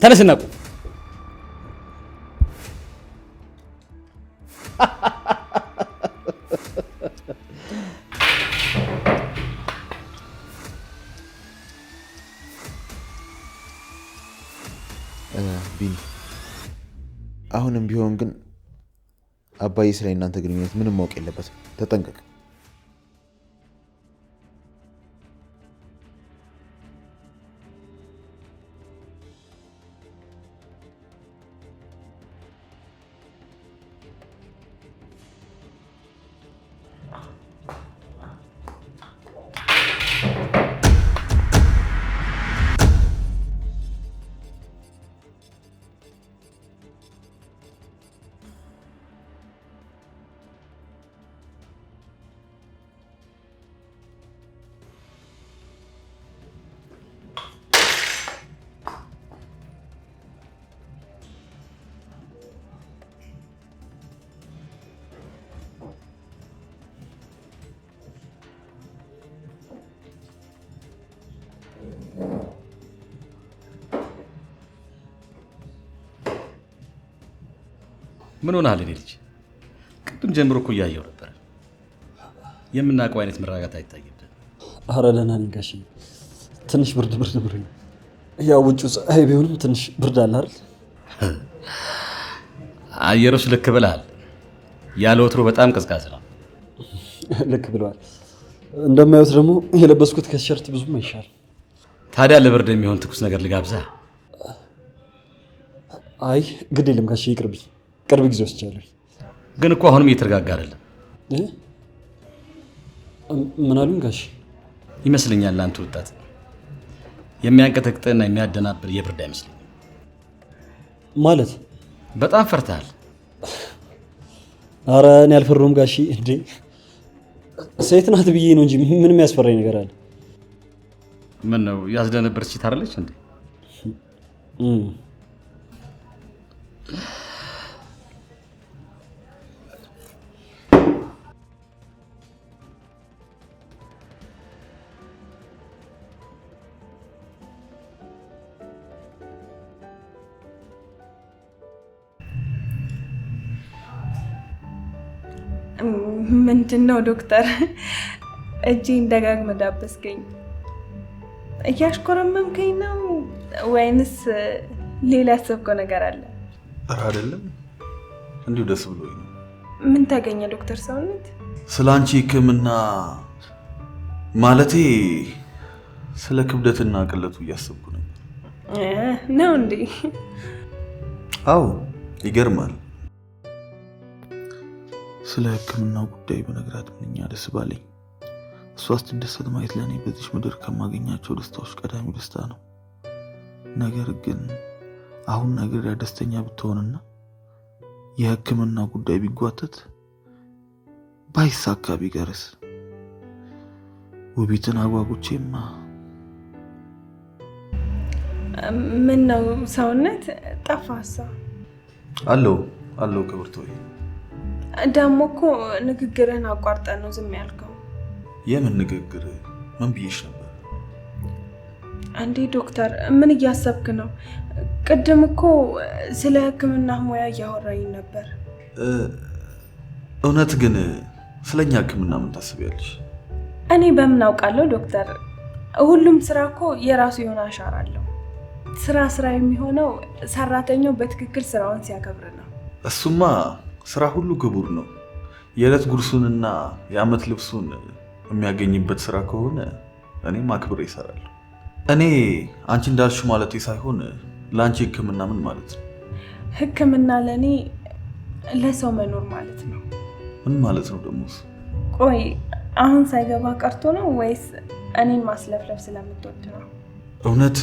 ተነስና ቁም። ቢኒ አሁንም ቢሆን ግን አባዬ ስለ እናንተ ግንኙነት ምንም ማወቅ የለበትም። ተጠንቀቅ። ምን ሆነሃል ልጅ? ቅድም ጀምሮ እኮ እያየሁ ነበር። የምናውቀው አይነት መረጋጋት አይታይብህም። ኧረ ደህና ነኝ ጋሼ። ትንሽ ብርድ ብሎኝ። ያው ውጭው ፀሐይ ቢሆንም ትንሽ ብርድ አለ አይደል? አየሩስ ልክ ብለሃል። ያለ ወትሮ በጣም ቀዝቃዛ ነው። ልክ ብለዋል። እንደማዩት ደግሞ የለበስኩት ከቲሸርት ብዙም አይሻልም። ታዲያ ለብርድ የሚሆን ትኩስ ነገር ልጋብዛ? አይ ግድ የለም ጋሼ ይቅርብኝ። ቅርብ ጊዜ ወስጃለሁ። ግን እኮ አሁንም እየተረጋጋ አይደለም። ምን አሉኝ ጋሼ? ይመስለኛል ለአንተ ወጣት የሚያንቀጠቅጥና የሚያደናብር የብርድ አይመስለኝም። ማለት በጣም ፈርተሃል። ኧረ እኔ አልፈራሁም ጋሼ። እንዴ ሴት ናት ብዬ ነው እንጂ ምንም ያስፈራኝ ነገር አለ? ምን ነው ያስደነብር ሴት አይደለች እንዴ? ምንድነው ዶክተር? እጄን ደጋግመህ ዳበስከኝ። እያሽኮረመምከኝ ነው ወይንስ ሌላ ያሰብከው ነገር አለ? ኧረ አይደለም፣ እንዲሁ ደስ ብሎኝ ነው። ምን ታገኘ ዶክተር ሰውነት? ስለ አንቺ ሕክምና ማለቴ ስለ ክብደትና ቅለቱ እያሰብኩ ነበር። ነው እንዴ? አዎ ይገርማል። ስለ ሕክምናው ጉዳይ በነገራት ምንኛ ደስ ባለኝ። እሷ ስትደሰት ማየት ለእኔ በዚህ ምድር ከማገኛቸው ደስታዎች ቀዳሚው ደስታ ነው። ነገር ግን አሁን ነገር ደስተኛ ብትሆንና የሕክምና ጉዳይ ቢጓተት ባይሳካ ቢቀርስ? ውቢትን አጓጉቼማ። ምን ነው ሰውነት ጠፋሳ? አለው ክብርቶይ። ደግሞ እኮ ንግግርህን አቋርጠን ነው ዝም ያልከው። የምን ንግግር? ምን ብዬሽ ነበር? አንዴ ዶክተር ምን እያሰብክ ነው? ቅድም እኮ ስለ ሕክምና ሙያ እያወራኝ ነበር። እውነት ግን ስለኛ ሕክምና ምን ታስቢያለሽ? እኔ በምን አውቃለሁ ዶክተር? ሁሉም ስራ እኮ የራሱ የሆነ አሻራ አለው። ስራ የሚሆነው ሰራተኛው በትክክል ስራውን ሲያከብር ነው። እሱማ ስራ ሁሉ ክቡር ነው። የዕለት ጉርሱንና የዓመት ልብሱን የሚያገኝበት ስራ ከሆነ እኔም አክብሬ እሰራለሁ። እኔ አንቺ እንዳልሽ ማለቴ ሳይሆን ለአንቺ ሕክምና ምን ማለት ነው? ሕክምና ለእኔ ለሰው መኖር ማለት ነው። ምን ማለት ነው ደግሞ? ቆይ አሁን ሳይገባ ቀርቶ ነው ወይስ እኔን ማስለፍለፍ ስለምትወድ ነው? እውነት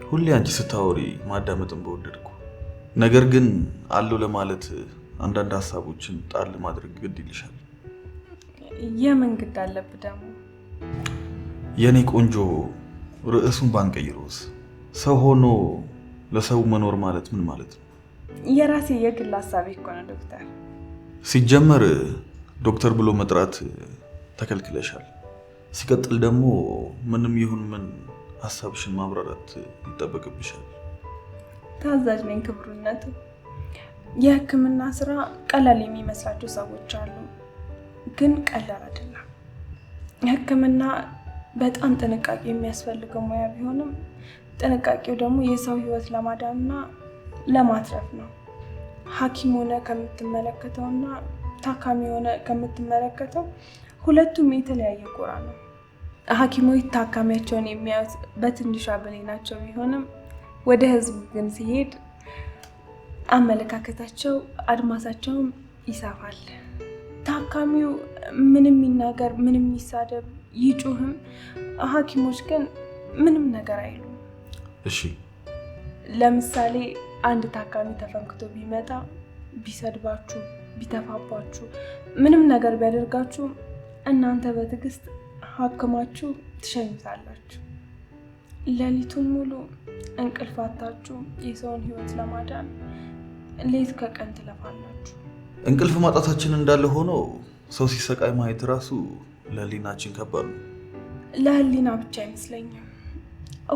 ሁሌ አንቺ ስታወሪ ማዳመጥን በወደድኩ። ነገር ግን አለው ለማለት አንዳንድ ሀሳቦችን ጣል ማድረግ ግድ ይልሻል። የምን ግድ አለብህ ደግሞ? የኔ ቆንጆ ርዕሱን ባንቀይሮስ? ሰው ሆኖ ለሰው መኖር ማለት ምን ማለት ነው? የራሴ የግል ሀሳቤ እኮ ነው ዶክተር። ሲጀመር ዶክተር ብሎ መጥራት ተከልክለሻል። ሲቀጥል ደግሞ ምንም ይሁን ምን ሀሳብሽን ማብራራት ይጠበቅብሻል። ታዛዥ ነኝ ክብሩነቱ። የህክምና ስራ ቀላል የሚመስላቸው ሰዎች አሉ፣ ግን ቀላል አይደለም። ህክምና በጣም ጥንቃቄ የሚያስፈልገው ሙያ ቢሆንም ጥንቃቄው ደግሞ የሰው ህይወት ለማዳንና ለማትረፍ ነው። ሐኪም ሆነ ከምትመለከተውና ታካሚ ሆነ ከምትመለከተው ሁለቱም የተለያየ ጎራ ነው። ሐኪሞች ታካሚያቸውን የሚያዩት በትንሿ ብሌናቸው ቢሆንም ወደ ህዝቡ ግን ሲሄድ አመለካከታቸው አድማሳቸውም ይሰፋል። ታካሚው ምንም ይናገር ምንም ይሳደብ ይጩህም፣ ሐኪሞች ግን ምንም ነገር አይሉም። እሺ ለምሳሌ አንድ ታካሚ ተፈንክቶ ቢመጣ ቢሰድባችሁ ቢተፋባችሁ ምንም ነገር ቢያደርጋችሁ እናንተ በትዕግስት ሐክማችሁ ትሸኙታላችሁ። ሌሊቱን ሙሉ እንቅልፍ አጥታችሁ የሰውን ህይወት ለማዳን ሌት ከቀን ትለፋላችሁ። እንቅልፍ ማጣታችን እንዳለ ሆኖ ሰው ሲሰቃይ ማየት ራሱ ለህሊናችን ከባድ ነው። ለህሊና ብቻ አይመስለኝም፣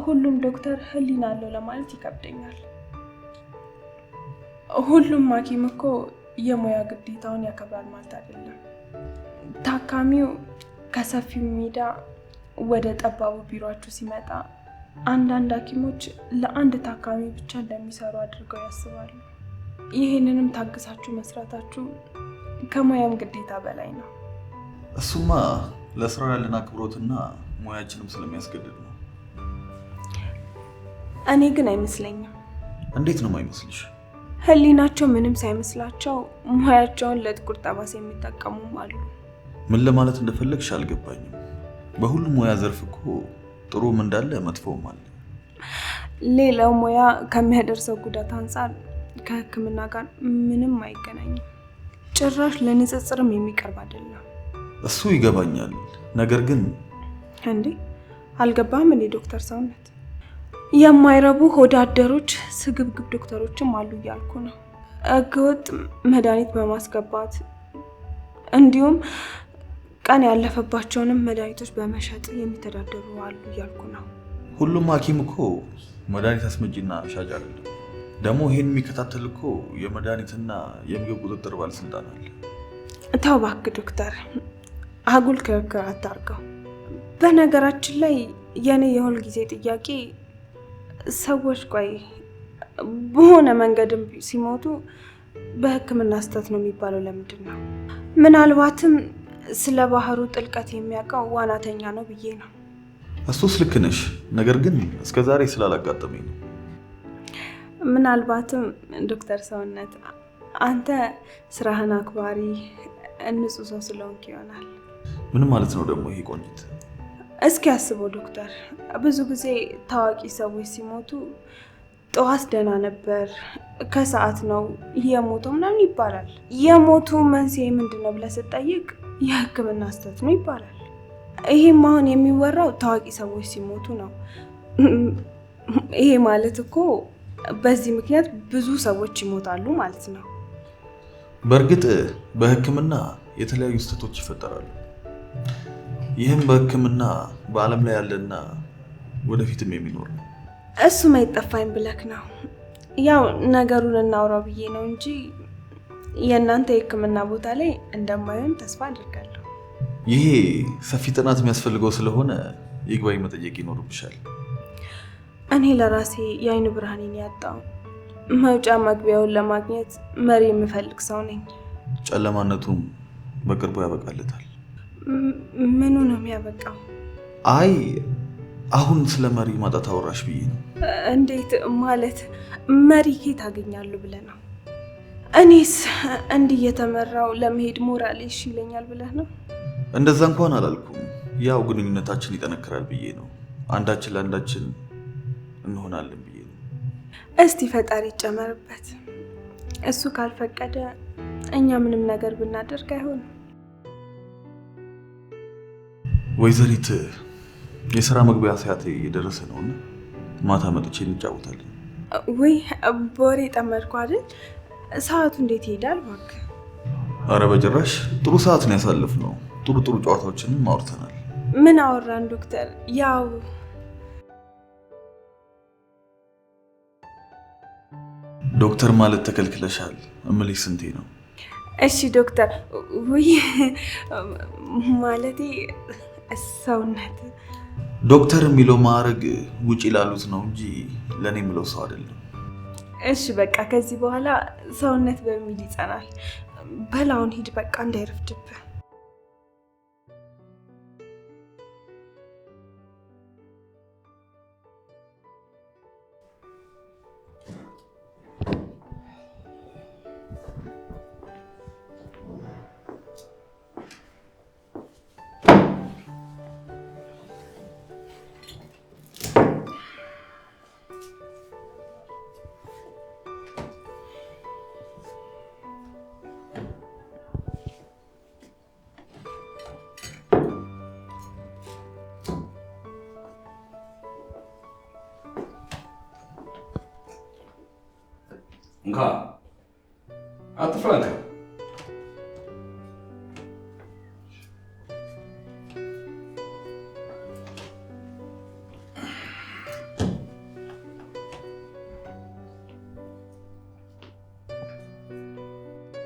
ሁሉም ዶክተር ህሊና አለው ለማለት ይከብደኛል። ሁሉም ሐኪም እኮ የሙያ ግዴታውን ያከብራል ማለት አይደለም። ታካሚው ከሰፊው ሜዳ ወደ ጠባቡ ቢሮአችሁ ሲመጣ አንዳንድ ሐኪሞች ለአንድ ታካሚ ብቻ እንደሚሰሩ አድርገው ያስባሉ። ይህንንም ታግሳችሁ መስራታችሁ ከሙያም ግዴታ በላይ ነው። እሱማ ለስራው ያለን አክብሮትና ሙያችንም ስለሚያስገድድ ነው። እኔ ግን አይመስለኝም። እንዴት ነው የማይመስልሽ? ህሊናቸው ምንም ሳይመስላቸው ሙያቸውን ለጥቁር ጠባሳ የሚጠቀሙም አሉ። ምን ለማለት እንደፈለግሽ አልገባኝም። በሁሉም ሙያ ዘርፍ እኮ ጥሩም እንዳለ መጥፎም አለ። ሌላው ሙያ ከሚያደርሰው ጉዳት አንጻር ከህክምና ጋር ምንም አይገናኝም። ጭራሽ ለንጽጽርም የሚቀርብ አይደለም። እሱ ይገባኛል። ነገር ግን እንዴ አልገባም እንዴ ዶክተር ሰውነት? የማይረቡ ሆዳደሮች ስግብግብ ዶክተሮችም አሉ እያልኩ ነው። ህገወጥ መድኃኒት በማስገባት እንዲሁም ቀን ያለፈባቸውንም መድኃኒቶች በመሸጥ የሚተዳደሩ አሉ እያልኩ ነው። ሁሉም ሐኪም እኮ መድኃኒት አስመጪና ሻጭ አይደለም። ደግሞ ይሄን የሚከታተል እኮ የመድኃኒትና የምግብ ቁጥጥር ባለስልጣን አለ። ተው እባክህ ዶክተር፣ አጉል ክርክር አታርገው። በነገራችን ላይ የኔ የሁል ጊዜ ጥያቄ ሰዎች ቆይ በሆነ መንገድም ሲሞቱ በህክምና ስህተት ነው የሚባለው ለምንድን ነው? ምናልባትም ስለ ባህሩ ጥልቀት የሚያውቀው ዋናተኛ ነው ብዬ ነው። እሱስ ልክ ነሽ። ነገር ግን እስከዛሬ ስላላጋጠመኝ ነው። ምናልባትም ዶክተር ሰውነት አንተ ስራህን አክባሪ ንጹህ ሰው ስለሆንክ ይሆናል። ምን ማለት ነው ደግሞ ይሄ ቆንጂት? እስኪ አስበው ዶክተር፣ ብዙ ጊዜ ታዋቂ ሰዎች ሲሞቱ ጠዋት ደህና ነበር ከሰዓት ነው የሞተው ምናምን ይባላል። የሞቱ መንስኤ ምንድን ነው ብለህ ስትጠይቅ የህክምና ስህተት ነው ይባላል። ይሄም አሁን የሚወራው ታዋቂ ሰዎች ሲሞቱ ነው። ይሄ ማለት እኮ በዚህ ምክንያት ብዙ ሰዎች ይሞታሉ ማለት ነው። በእርግጥ በህክምና የተለያዩ ስህተቶች ይፈጠራሉ። ይህም በህክምና በዓለም ላይ ያለና ወደፊትም የሚኖር ነው። እሱም አይጠፋኝ ብለክ ነው። ያው ነገሩን እናውራው ብዬ ነው እንጂ የእናንተ የህክምና ቦታ ላይ እንደማይሆን ተስፋ አድርጋለሁ። ይሄ ሰፊ ጥናት የሚያስፈልገው ስለሆነ ይግባኝ መጠየቅ ይኖርብሻል። እኔ ለራሴ የአይን ብርሃኔን ያጣው መውጫ መግቢያውን ለማግኘት መሪ የምፈልግ ሰው ነኝ። ጨለማነቱም በቅርቡ ያበቃለታል። ምኑ ነው የሚያበቃው? አይ አሁን ስለ መሪ ማጣት አወራሽ ብዬ ነው። እንዴት ማለት? መሪ ከየት አገኛለሁ ብለህ ነው? እኔስ እንዲህ እየተመራው ለመሄድ ሞራሌ እሺ ይለኛል ብለህ ነው? እንደዛ እንኳን አላልኩም። ያው ግንኙነታችን ይጠነክራል ብዬ ነው። አንዳችን ለአንዳችን እንሆናለን ብዬ ነው። እስቲ ፈጣሪ ይጨመርበት። እሱ ካልፈቀደ እኛ ምንም ነገር ብናደርግ አይሆንም። ወይዘሪት የሥራ መግቢያ ሰዓት የደረሰ ነውና ማታ መጥቼ እንጫወታለን። ወይ በወሬ ጠመድኩ አይደል? ሰዓቱ እንዴት ይሄዳል እባክህ። አረ በጭራሽ ጥሩ ሰዓት ነው ያሳለፍነው። ጥሩ ጨዋታዎችንም አውርተናል። ምን አወራን ዶክተር? ያው ዶክተር ማለት ተከልክለሻል እምልሽ ስንቴ ነው? እሺ ዶክተር ወይ ማለቴ ሰውነት ዶክተር የሚለው ማዕረግ ውጪ ላሉት ነው እንጂ ለኔ የምለው ሰው አይደለም። እሺ በቃ ከዚህ በኋላ ሰውነት በሚል ይጸናል። በላውን ሂድ በቃ እንዳይረፍድብህ። እንካ አትፍራንካ።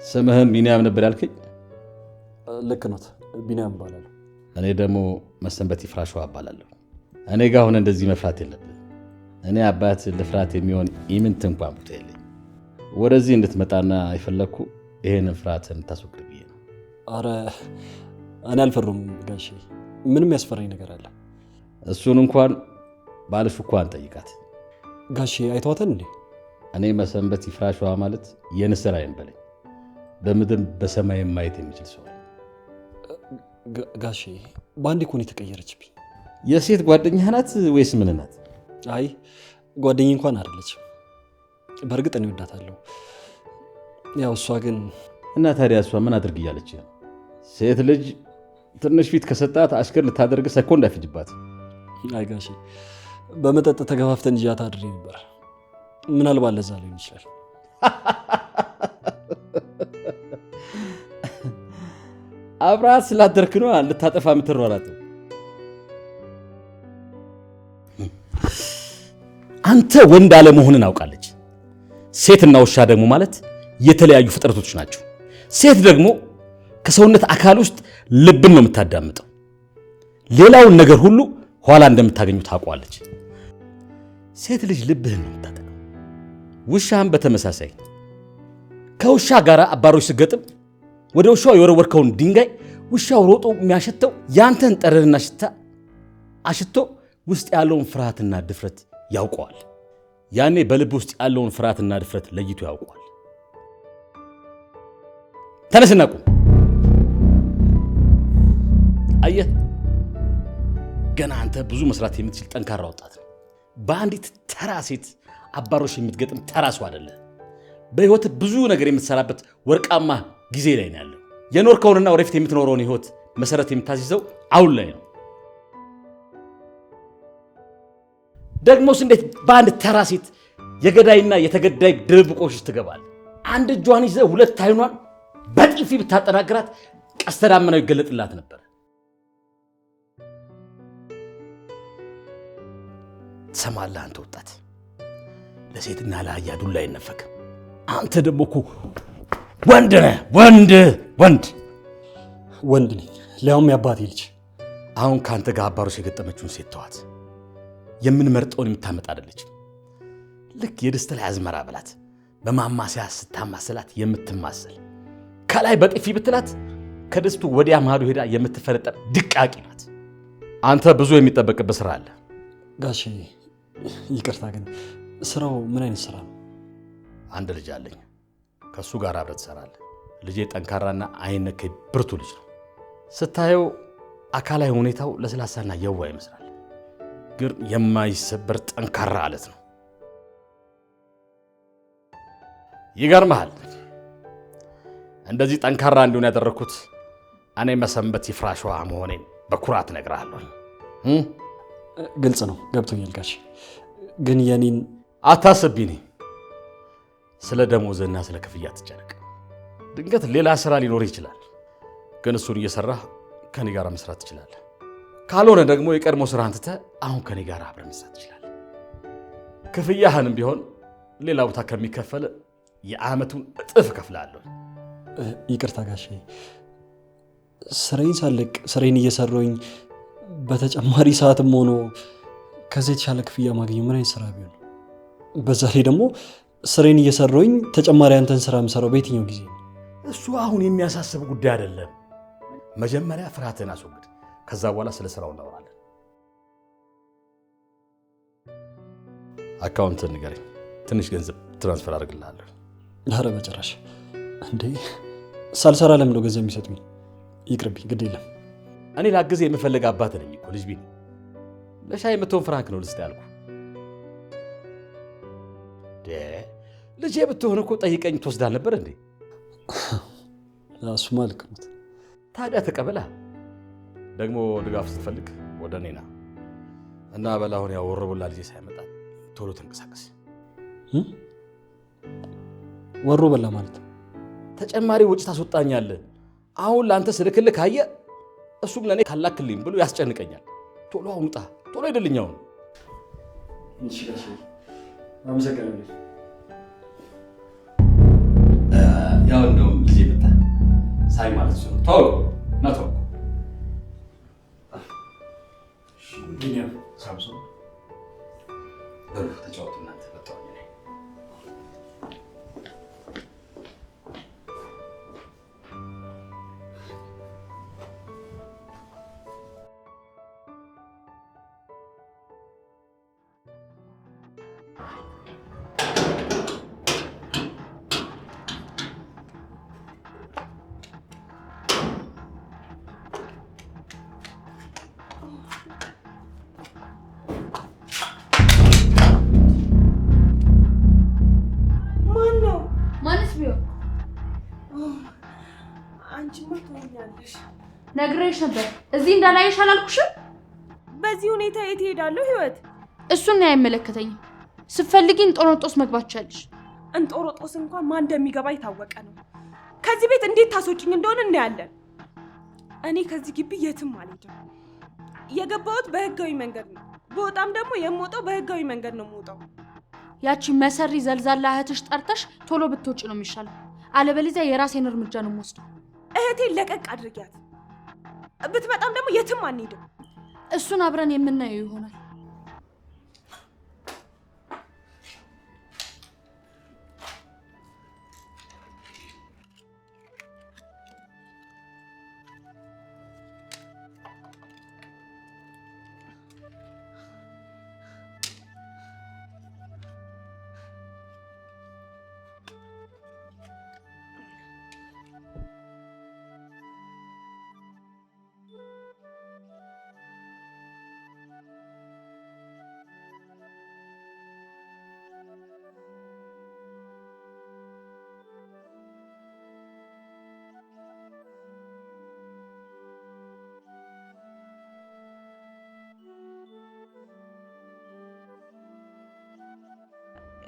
ስምህን ቢኒያም ነበር ያልከኝ? ልክ ነው፣ ቢኒያም እባላለሁ። እኔ ደግሞ መሰንበት ይፍራሸዋ እባላለሁ። እኔ ጋር ሆነ እንደዚህ መፍራት የለብህ። እኔ አባት ልፍራት የሚሆን ኢምንት እንኳን ቦታ የለኝ። ወደዚህ እንድትመጣና የፈለግኩ ይሄንን ፍርሃትን ታስወግድ ብዬ ነው። አረ እኔ አልፈሩም ጋሼ፣ ምንም ያስፈራኝ ነገር አለ? እሱን እንኳን ባልሽ እንኳን ጠይቃት። ጋሼ አይተዋተን እንዴ? እኔ መሰንበት ይፍራሸዋ ማለት የንስር አይን በለኝ፣ በምድር በሰማይ ማየት የሚችል ሰው። ጋሼ በአንዴ እኮ ነው የተቀየረችብኝ። የሴት ጓደኛህ ናት ወይስ ምን ናት? አይ ጓደኛ እንኳን አይደለችም። በእርግጥ እኔ እወዳታለሁ፣ ያው እሷ ግን። እና ታዲያ እሷ ምን አድርግ እያለች? ሴት ልጅ ትንሽ ፊት ከሰጣት አሽከር ልታደርግ ሰኮንድ አይፈጅባት። አይ ጋሼ በመጠጥ ተገፋፍተን ይዣት አድሬ ነበር። ምናልባት ለዛ ሊሆን ይችላል። አብራት ስላደርክ ነው ልታጠፋ የምትሯሯጠው። አንተ ወንድ አለመሆንን አውቃለች። ሴትና ውሻ ደግሞ ማለት የተለያዩ ፍጥረቶች ናቸው። ሴት ደግሞ ከሰውነት አካል ውስጥ ልብን ነው የምታዳምጠው። ሌላውን ነገር ሁሉ ኋላ እንደምታገኙ ታውቋለች። ሴት ልጅ ልብህን ነው የምታጠቀው። ውሻህን በተመሳሳይ ከውሻ ጋር አባሮች ስገጥም ወደ ውሻው የወረወርከውን ድንጋይ ውሻው ሮጦ የሚያሸተው ያንተን ጠረንና ሽታ አሽቶ ውስጥ ያለውን ፍርሃትና ድፍረት ያውቀዋል። ያኔ በልብ ውስጥ ያለውን ፍርሃትና ድፍረት ለይቶ ያውቀዋል። ተነስና ቁም። አየህ፣ ገና አንተ ብዙ መስራት የምትችል ጠንካራ ወጣት ነው። በአንዲት ተራ ሴት አባሮሽ የምትገጥም ተራ ሰው አይደለ። በህይወት ብዙ ነገር የምትሰራበት ወርቃማ ጊዜ ላይ ነው ያለው። የኖርከውንና ወደፊት የምትኖረውን ህይወት መሰረት የምታስይዘው አሁን ላይ ነው። ደግሞስ እንዴት በአንድ ተራ ሴት የገዳይና የተገዳይ ድብብቆሽ ትገባል? አንድ እጇን ይዘህ ሁለት አይኗን በጥፊ ብታጠናግራት ቀስተ ደመናው ይገለጥላት ነበር። ትሰማለህ አንተ ወጣት፣ ለሴትና ለአህያ ዱላ አይነፈክም። አንተ ደግሞ እኮ ወንድ ነህ። ወንድ ነኝ፣ ሊያውም ያባቴ ልጅ። አሁን ከአንተ ጋር አባሮሽ የገጠመችውን ሴት ተዋት። የምንመርጠውን የምታመጣ አይደለችም። ልክ የድስት ላይ አዝመራ ብላት፣ በማማሰያ ስታማሰላት የምትማሰል፣ ከላይ በጥፊ ብትላት ከድስቱ ወዲያ ማዶ ሄዳ የምትፈረጠር ድቃቂ ናት። አንተ ብዙ የሚጠበቅብህ ስራ አለ። ጋሼ ይቅርታ፣ ግን ስራው ምን አይነት ስራ ነው? አንድ ልጅ አለኝ። ከሱ ጋር አብረህ ትሰራለህ። ልጄ ጠንካራና አይነኬ ብርቱ ልጅ ነው። ስታየው አካላዊ ሁኔታው ለስላሳና የዋህ ይመስላል፣ ግን የማይሰበር ጠንካራ አለት ነው። ይገርምሃል፣ እንደዚህ ጠንካራ እንዲሆን ያደረኩት እኔ መሰንበት ይፍራሸዋ መሆኔን በኩራት እነግርሃለሁ። ግልጽ ነው፣ ገብቶኛል ጋሼ። ግን የኔን አታስቢኝ። ስለ ደሞዝና ስለ ክፍያ አትጨነቅ። ድንገት ሌላ ስራ ሊኖር ይችላል፣ ግን እሱን እየሰራህ ከኔ ጋር መስራት ትችላለህ። ካልሆነ ደግሞ የቀድሞ ስራህን ትተህ አሁን ከኔ ጋር አብረን መስራት ትችላለህ። ክፍያህንም ቢሆን ሌላ ቦታ ከሚከፈል የዓመቱን እጥፍ እከፍላለሁ። ይቅርታ ጋሼ፣ ስራዬን ሳለቅ ስራዬን እየሰራሁኝ በተጨማሪ ሰዓትም ሆኖ ከዚህ የተሻለ ክፍያ ማግኘት ምን አይነት ስራ ቢሆን? በዛ ላይ ደግሞ ስራዬን እየሰራሁኝ ተጨማሪ አንተን ስራ የምሰራው በየትኛው ጊዜ ነው? እሱ አሁን የሚያሳስብ ጉዳይ አይደለም። መጀመሪያ ፍርሃትን አስወግድ። ከዛ በኋላ ስለ ስራው እናወራለን። አካውንትን ንገረኝ፣ ትንሽ ገንዘብ ትራንስፈር አድርግልሃለሁ። ኧረ በጭራሽ እንዴ! ሳልሰራ ለምን ነው ገንዘብ የሚሰጡኝ? ይቅርብኝ፣ ግድ የለም። እኔ ላግዝ የምፈልግ አባት ነኝ እኮ ልጅ ቢኒ። ለሻይ የምትሆን ፍራንክ ነው ልስጥ ያልኩ። ልጄ ብትሆን እኮ ጠይቀኝ ትወስዳል ነበር እንዴ? እሱማ ልክ ነው። ታዲያ ተቀበላ። ደግሞ ድጋፍ ስትፈልግ ወደ እኔ ና እና በላሁን ያው ወሮበላ ልጄ ሳይመጣ ቶሎ ተንቀሳቀስ። ወሮ በላ ማለት ተጨማሪ ወጪ ታስወጣኛለህ። አሁን ለአንተ ስልክልህ ካየ እሱም ለእኔ ካላክልኝ ብሎ ያስጨንቀኛል። ቶሎ አውጣ፣ ቶሎ አይደልኛው። አመሰግናለሁ። ያው እንደውም ልጄ መጣ ሳይ ማለት እሱ ነው። ተው ና ተው። ቢኒያም ሳምሶን ተጫወቱ እናንተ። መጣሁ ነግሬሽ ነበር እዚህ እንዳላየሽ አላልኩሽም? በዚህ ሁኔታ የት ሄዳለሁ? ህይወት እሱን አይመለከተኝም። ስትፈልጊ እንጦሮጦስ መግባት ትችያለሽ። እንጦሮጦስ እንኳን ማን እንደሚገባ የታወቀ ነው። ከዚህ ቤት እንዴት ታስወጪኝ እንደሆነ እናያለን። እኔ ከዚህ ግቢ የትም አልሄድም። የገባሁት በህጋዊ መንገድ ነው። በወጣም ደግሞ የምወጣው በህጋዊ መንገድ ነው የምወጣው። ያቺ መሰሪ ዘልዛላ እህትሽ ጠርተሽ ቶሎ ብትወጪ ነው የሚሻለው። አለበለዚያ የራሴን እርምጃ ነው የምወስደው። እህቴን ለቀቅ አድርጊያት። ብትመጣም ደግሞ የትም አንሄድም። እሱን አብረን የምናየው ይሆናል።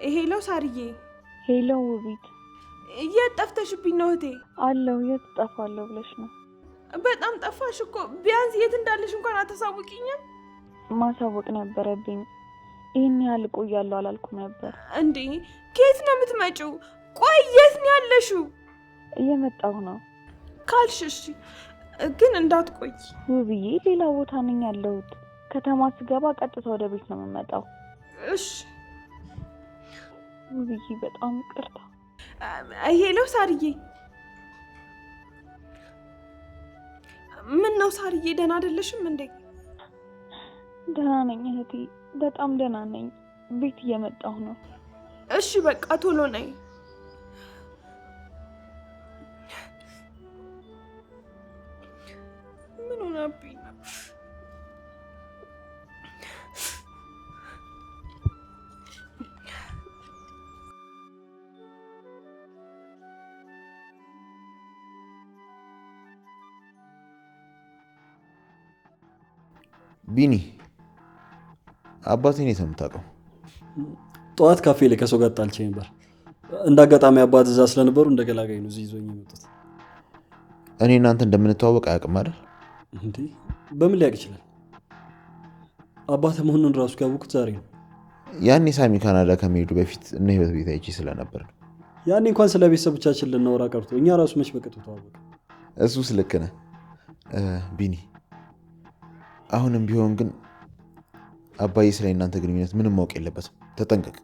ሄሎ ሳርዬ። ሄሎ ውቢት። የት ጠፍተሽብኝ ነው እህቴ? አለው የት ጠፋለሁ ብለሽ ነው? በጣም ጠፋሽ እኮ። ቢያንስ የት እንዳለሽ እንኳን አታሳውቂኝም? ማሳወቅ ነበረብኝ። ይህን ያህል እቆያለሁ አላልኩም ነበር እንዴ? ከየት ነው የምትመጪው? ቆይ የት ነው ያለሽው? እየመጣሁ ነው ካልሽ እሺ፣ ግን እንዳትቆይ ውብዬ። ሌላ ቦታ ነኝ ያለሁት። ከተማ ስገባ ቀጥታ ወደ ቤት ነው የምመጣው። እሺ ውብዬ፣ በጣም ይቅርታ። ሄሎ ሳርዬ። ምን ነው ሳርዬ፣ ደህና አይደለሽም እንዴ? ደህና ነኝ እህቴ፣ በጣም ደህና ነኝ። ቤት እየመጣሁ ነው። እሺ በቃ ቶሎ ነይ። ምን ሆነብኝ ነው? ቢኒ፣ አባቴን የት ነው የምታውቀው? ጠዋት ካፌ ላይ ከሰው ጋር ጣልቼ ነበር። እንደ አጋጣሚ አባት እዛ ስለነበሩ እንደ ገላጋይ ነው እዚህ ይዞኝ የመጡት። እኔ እናንተ እንደምንተዋወቅ አያውቅም አይደል? እንዴ በምን ሊያውቅ ይችላል? አባት መሆኑን ራሱ ያወቅሁት ዛሬ ነው። ያኔ ሳሚ ካናዳ ከመሄዱ በፊት እነ ህይወት ቤት አይቼ ስለነበር ነው። ያኔ እንኳን ስለ ቤተሰቦቻችን ልናወራ ቀርቶ እኛ ራሱ መች በቅጡ ተዋወቅ። እሱስ ልክ ነህ ቢኒ። አሁንም ቢሆን ግን አባዬ ስለ እናንተ ግንኙነት ምንም ማወቅ የለበትም። ተጠንቀቅ።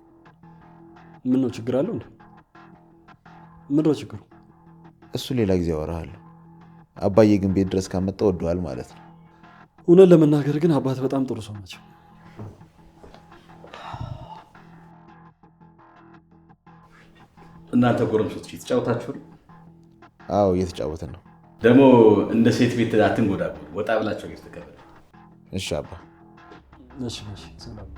ምን ነው ችግር አለው እንዴ? ምን ነው ችግሩ? እሱ ሌላ ጊዜ አወራሃለሁ። አባዬ ግን ቤት ድረስ ካመጣ ወደዋል ማለት ነው። እውነት ለመናገር ግን አባት በጣም ጥሩ ሰው ናቸው። እናንተ ጎረምሶች እየተጫወታችሁ ነው? አዎ እየተጫወትን ነው። ደግሞ እንደ ሴት ቤት አትንጎዳጉ። ወጣ ብላችሁ ተቀበሉ። እሺ አባ። እሺ ሰላም